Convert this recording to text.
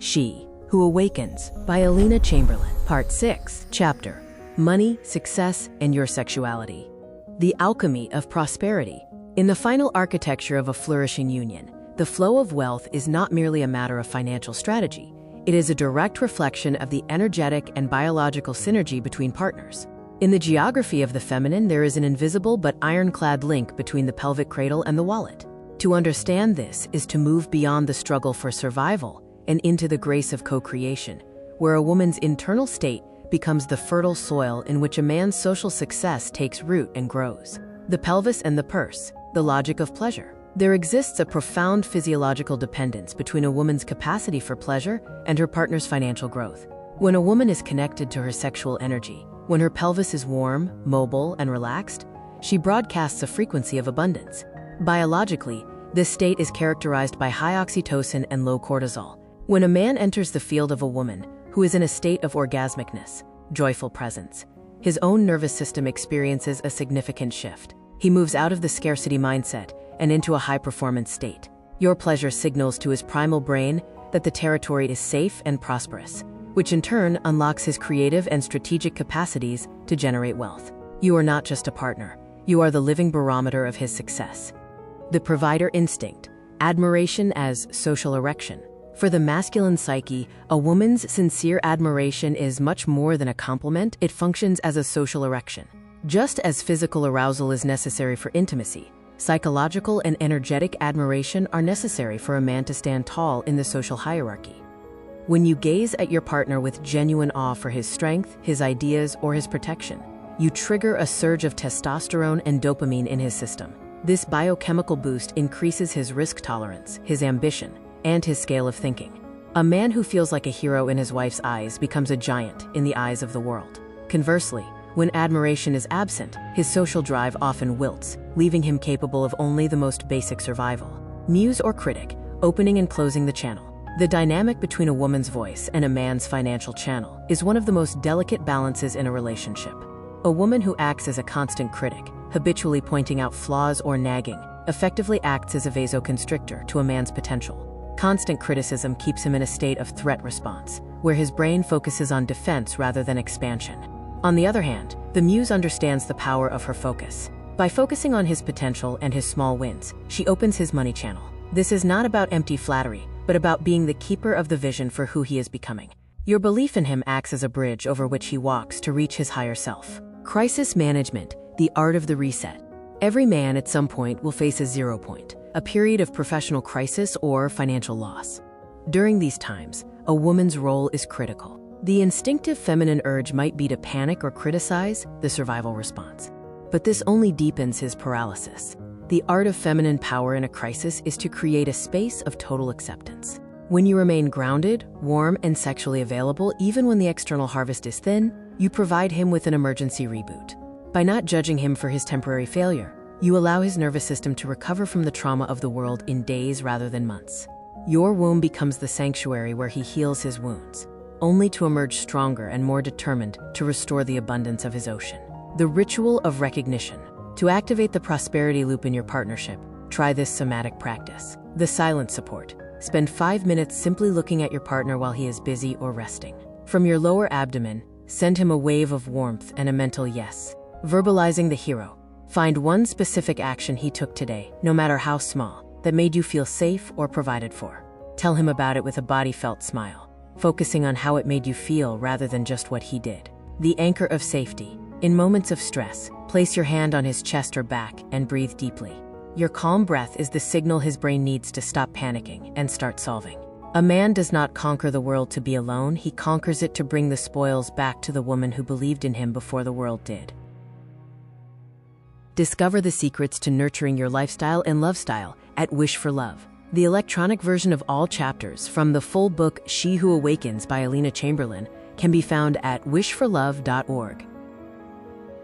She Who Awakens by Alina Chamberlain. Part 6, Chapter Money, Success, and Your Sexuality. The Alchemy of Prosperity. In the final architecture of a flourishing union, the flow of wealth is not merely a matter of financial strategy. It is a direct reflection of the energetic and biological synergy between partners. In the geography of the feminine, there is an invisible but ironclad link between the pelvic cradle and the wallet. To understand this is to move beyond the struggle for survival and into the grace of co-creation, where a woman's internal state becomes the fertile soil in which a man's social success takes root and grows. The pelvis and the purse, the logic of pleasure. There exists a profound physiological dependence between a woman's capacity for pleasure and her partner's financial growth. When a woman is connected to her sexual energy, when her pelvis is warm, mobile, and relaxed, she broadcasts a frequency of abundance. Biologically, this state is characterized by high oxytocin and low cortisol. When a man enters the field of a woman who is in a state of orgasmicness, joyful presence, his own nervous system experiences a significant shift. He moves out of the scarcity mindset and into a high-performance state. Your pleasure signals to his primal brain that the territory is safe and prosperous, which in turn unlocks his creative and strategic capacities to generate wealth. You are not just a partner, you are the living barometer of his success. The provider instinct, admiration as social erection. For the masculine psyche, a woman's sincere admiration is much more than a compliment, it functions as a social erection. Just as physical arousal is necessary for intimacy, psychological and energetic admiration are necessary for a man to stand tall in the social hierarchy. When you gaze at your partner with genuine awe for his strength, his ideas, or his protection, you trigger a surge of testosterone and dopamine in his system. This biochemical boost increases his risk tolerance, his ambition, and his scale of thinking. A man who feels like a hero in his wife's eyes becomes a giant in the eyes of the world. Conversely, when admiration is absent, his social drive often wilts, leaving him capable of only the most basic survival. Muse or critic, opening and closing the channel. The dynamic between a woman's voice and a man's financial channel is one of the most delicate balances in a relationship. A woman who acts as a constant critic, habitually pointing out flaws or nagging, effectively acts as a vasoconstrictor to a man's potential. Constant criticism keeps him in a state of threat response, where his brain focuses on defense rather than expansion. On the other hand, the muse understands the power of her focus. By focusing on his potential and his small wins, she opens his money channel. This is not about empty flattery, but about being the keeper of the vision for who he is becoming. Your belief in him acts as a bridge over which he walks to reach his higher self. Crisis management, the art of the reset. Every man at some point will face a 0 point, a period of professional crisis or financial loss. During these times, a woman's role is critical. The instinctive feminine urge might be to panic or criticize, the survival response. But this only deepens his paralysis. The art of feminine power in a crisis is to create a space of total acceptance. When you remain grounded, warm, and sexually available, even when the external harvest is thin, you provide him with an emergency reboot. By not judging him for his temporary failure, you allow his nervous system to recover from the trauma of the world in days rather than months. Your womb becomes the sanctuary where he heals his wounds, only to emerge stronger and more determined to restore the abundance of his ocean. The ritual of recognition. To activate the prosperity loop in your partnership, try this somatic practice. The silent support. Spend 5 minutes simply looking at your partner while he is busy or resting. From your lower abdomen, send him a wave of warmth and a mental yes. Verbalizing the hero. Find one specific action he took today, no matter how small, that made you feel safe or provided for. Tell him about it with a body-felt smile, focusing on how it made you feel rather than just what he did. The anchor of safety. In moments of stress, place your hand on his chest or back and breathe deeply. Your calm breath is the signal his brain needs to stop panicking and start solving. A man does not conquer the world to be alone, he conquers it to bring the spoils back to the woman who believed in him before the world did. Discover the secrets to nurturing your lifestyle and love style at Wish for Love. The electronic version of all chapters from the full book She Who Awakens by Alina Chamberlain can be found at wishforlove.org.